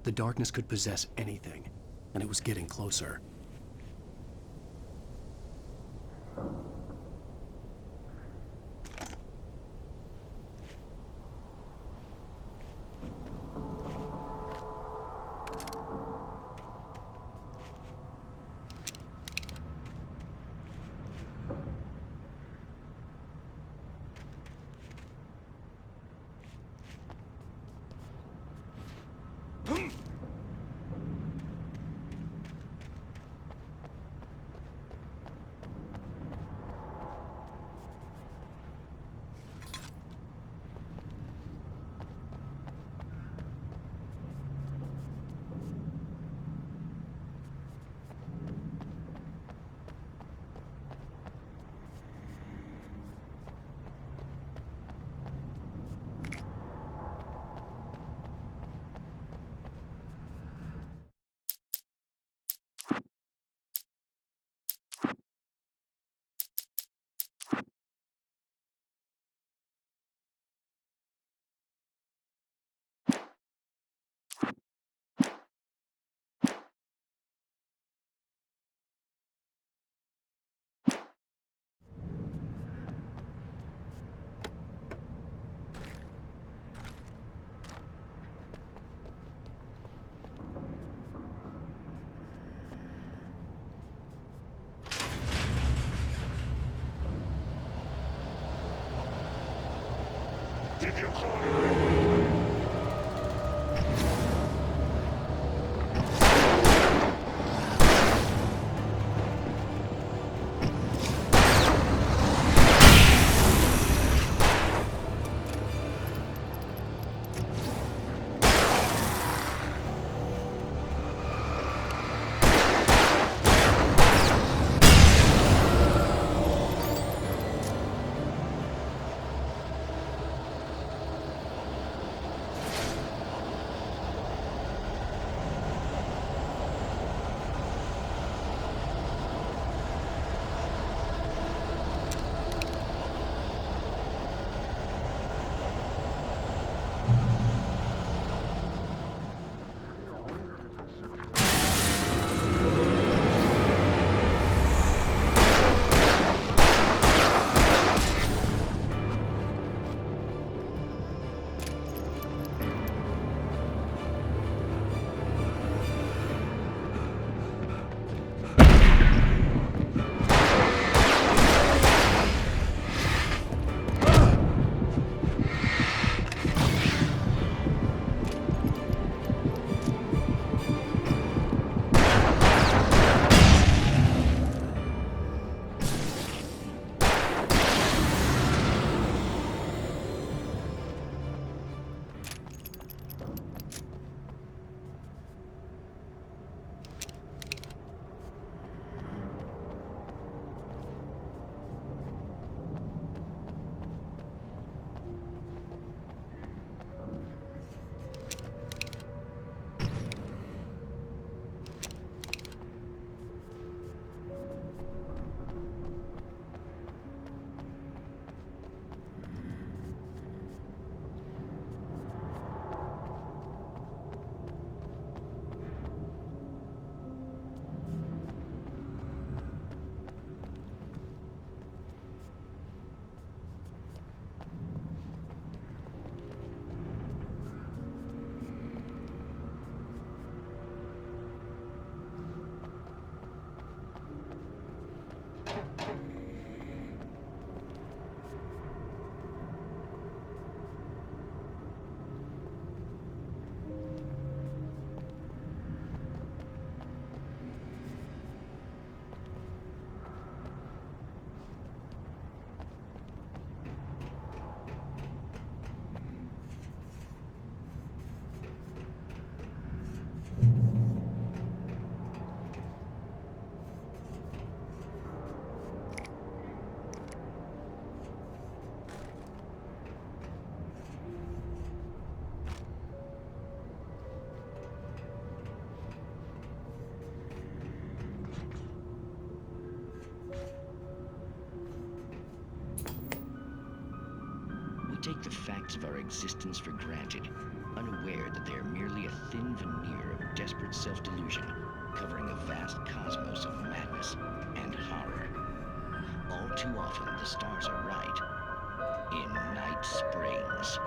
The darkness could possess anything, and it was getting closer. Did you call? facts of our existence for granted, unaware that they are merely a thin veneer of desperate self-delusion, covering a vast cosmos of madness and horror. All too often, the stars are right. In Night Springs.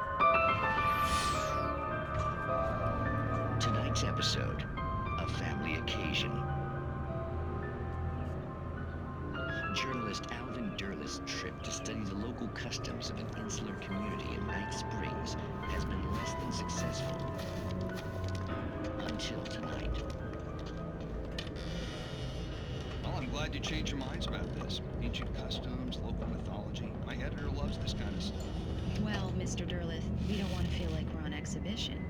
Tonight's episode, a family occasion. Journalist Alvin Derleth's trip to study the local customs of an insular community in Night Springs has been less than successful. Until tonight. Well, I'm glad you changed your minds about this. Ancient customs, local mythology. My editor loves this kind of stuff. Well, Mr. Derleth, we don't want to feel like we're on exhibition,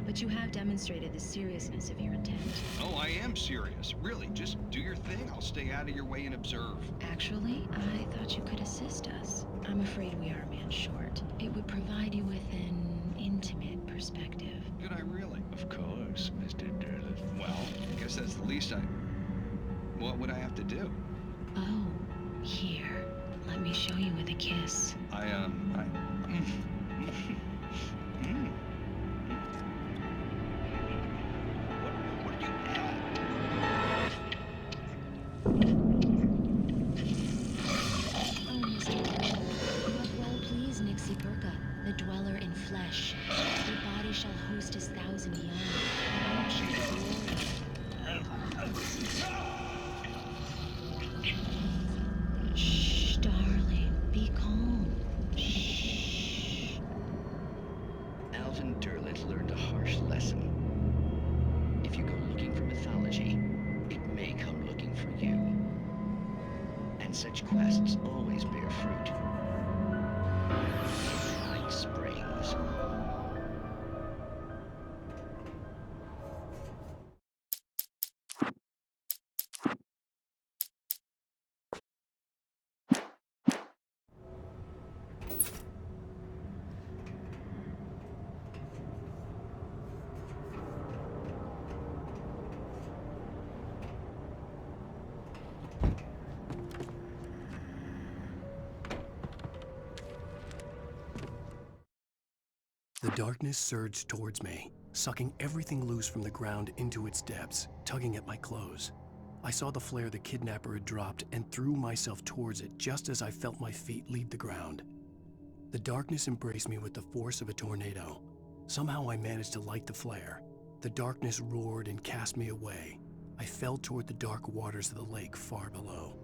but you have demonstrated the seriousness of your intent. Oh, I am serious. Really, just do your thing. I'll stay out of your way and observe. Actually, I thought you could assist us. I'm afraid we are a man short. It would provide you with an intimate perspective. Could I really? Of course, Mr. Derleth. Well, I guess that's the least I... What would I have to do? Oh, here. Let me show you with a kiss. What did you add? Oh, Mr. Derleth, you have well pleased Nixie Burka, the dweller in flesh. Your body shall host his thousand young. And shall be glory. Shh, darling, be calm. Shh. Alvin Derleth learned a harsh lesson. If you go looking for mythology, it may come looking for you. And such quests always bear fruit. Night Springs. The darkness surged towards me, sucking everything loose from the ground into its depths, tugging at my clothes. I saw the flare the kidnapper had dropped and threw myself towards it just as I felt my feet leave the ground. The darkness embraced me with the force of a tornado. Somehow I managed to light the flare. The darkness roared and cast me away. I fell toward the dark waters of the lake far below.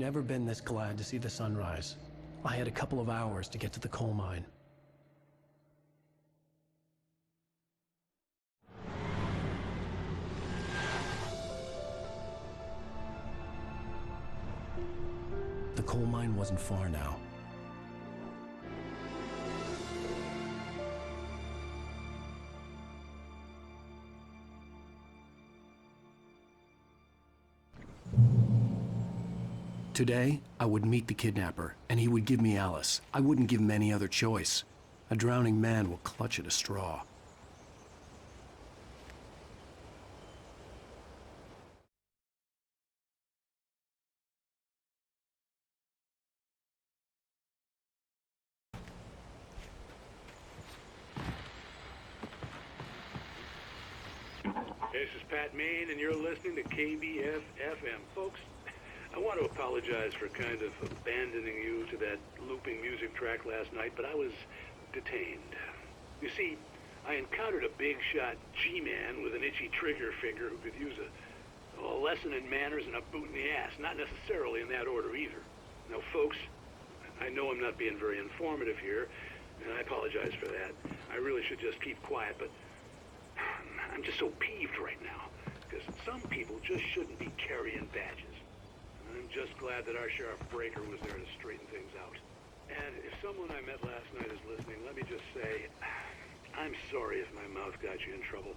never been this glad to see the sunrise. I had a couple of hours to get to the coal mine. The coal mine wasn't far now. Today, I would meet the kidnapper, and he would give me Alice. I wouldn't give him any other choice. A drowning man will clutch at a straw. This is Pat Main, and you're listening to KBF-FM. Folks, I want to apologize for kind of abandoning you to that looping music track last night, but I was detained. You see, I encountered a big-shot G-man with an itchy trigger finger who could use a lesson in manners and a boot in the ass, not necessarily in that order either. Now, folks, I know I'm not being very informative here, and I apologize for that. I really should just keep quiet, but I'm just so peeved right now, because some people just shouldn't be carrying badges. I'm just glad that our Sheriff Breaker was there to straighten things out. And if someone I met last night is listening, let me just say, I'm sorry if my mouth got you in trouble.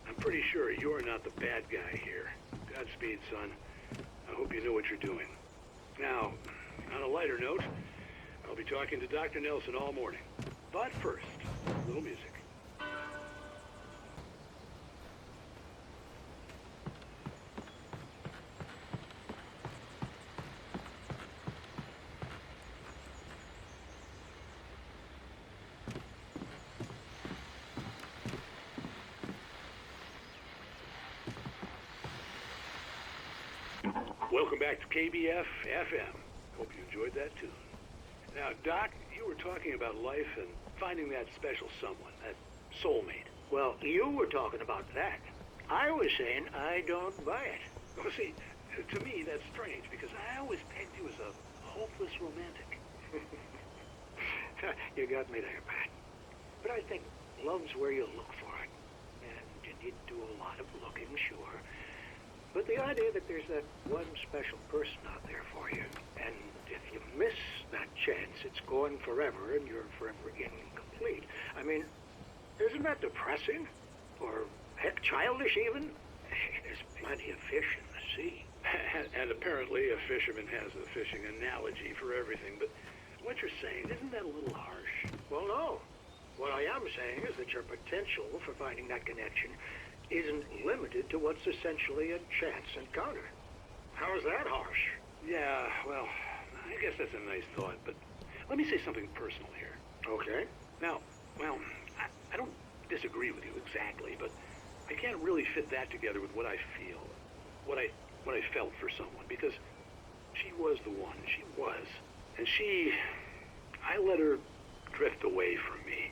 I'm pretty sure you're not the bad guy here. Godspeed, son. I hope you know what you're doing. Now, on a lighter note, I'll be talking to Dr. Nelson all morning. But first, a little music. Welcome back to KBF-FM. Hope you enjoyed that tune. Now, Doc, you were talking about life and finding that special someone, that soulmate. Well, you were talking about that. I was saying I don't buy it. Well, see, to me, that's strange, because I always pegged you as a hopeless romantic. You got me there, Pat. But I think love's where you look for it. And you need to do a lot of looking, sure. But the idea that there's that one special person out there for you, and if you miss that chance, it's gone forever, and you're forever incomplete. I mean, isn't that depressing? Or, heck, childish even? There's plenty of fish in the sea. And apparently a fisherman has a fishing analogy for everything, but what you're saying, isn't that a little harsh? Well, no. What I am saying is that your potential for finding that connection isn't limited to what's essentially a chance encounter. How is that harsh? Yeah, well, I guess that's a nice thought, but let me say something personal here. Okay. Now, well, I don't disagree with you exactly, but I can't really fit that together with what I feel, what I felt for someone, because she was the one. She was. And I let her drift away from me.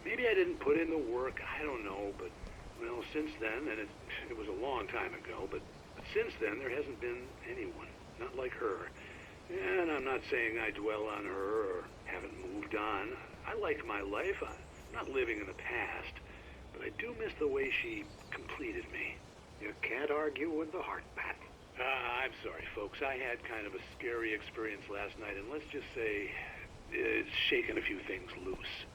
Maybe I didn't put in the work, I don't know, but well, since then, and it was a long time ago, but since then there hasn't been anyone, not like her. And I'm not saying I dwell on her or haven't moved on. I like my life. I'm not living in the past, but I do miss the way she completed me. You can't argue with the heart, Pat. I'm sorry, folks. I had kind of a scary experience last night, and let's just say it's shaken a few things loose.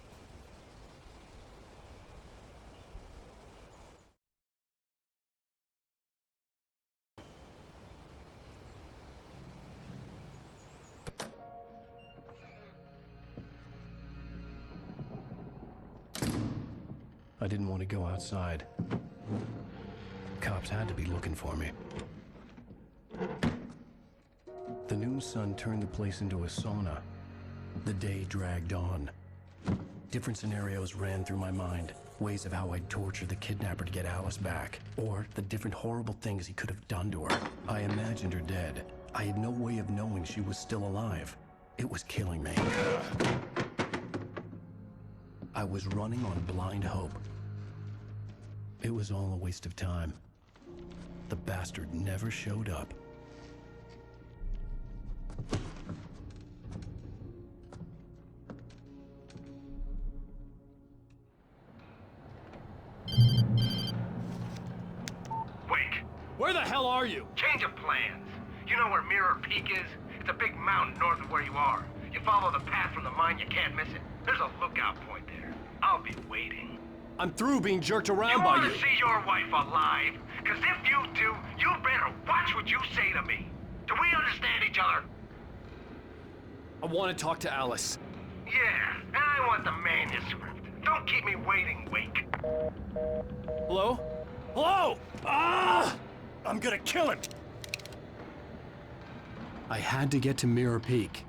I didn't want to go outside. Cops had to be looking for me. The noon sun turned the place into a sauna. The day dragged on. Different scenarios ran through my mind. Ways of how I'd torture the kidnapper to get Alice back. Or the different horrible things he could have done to her. I imagined her dead. I had no way of knowing she was still alive. It was killing me. I was running on blind hope. It was all a waste of time. The bastard never showed up. hell are you? Change of plans. You know where Mirror Peak is? It's a big mountain north of where you are. You follow the path from the mine, you can't miss it. There's a lookout point there. I'll be waiting. I'm through being jerked around You by want you. to see your wife alive? Because if you do, you better watch what you say to me. Do we understand each other? I want to talk to Alice. Yeah, and I want the manuscript. Don't keep me waiting, Wake. Hello? Hello! Ah! I'm gonna kill him! I had to get to Mirror Peak.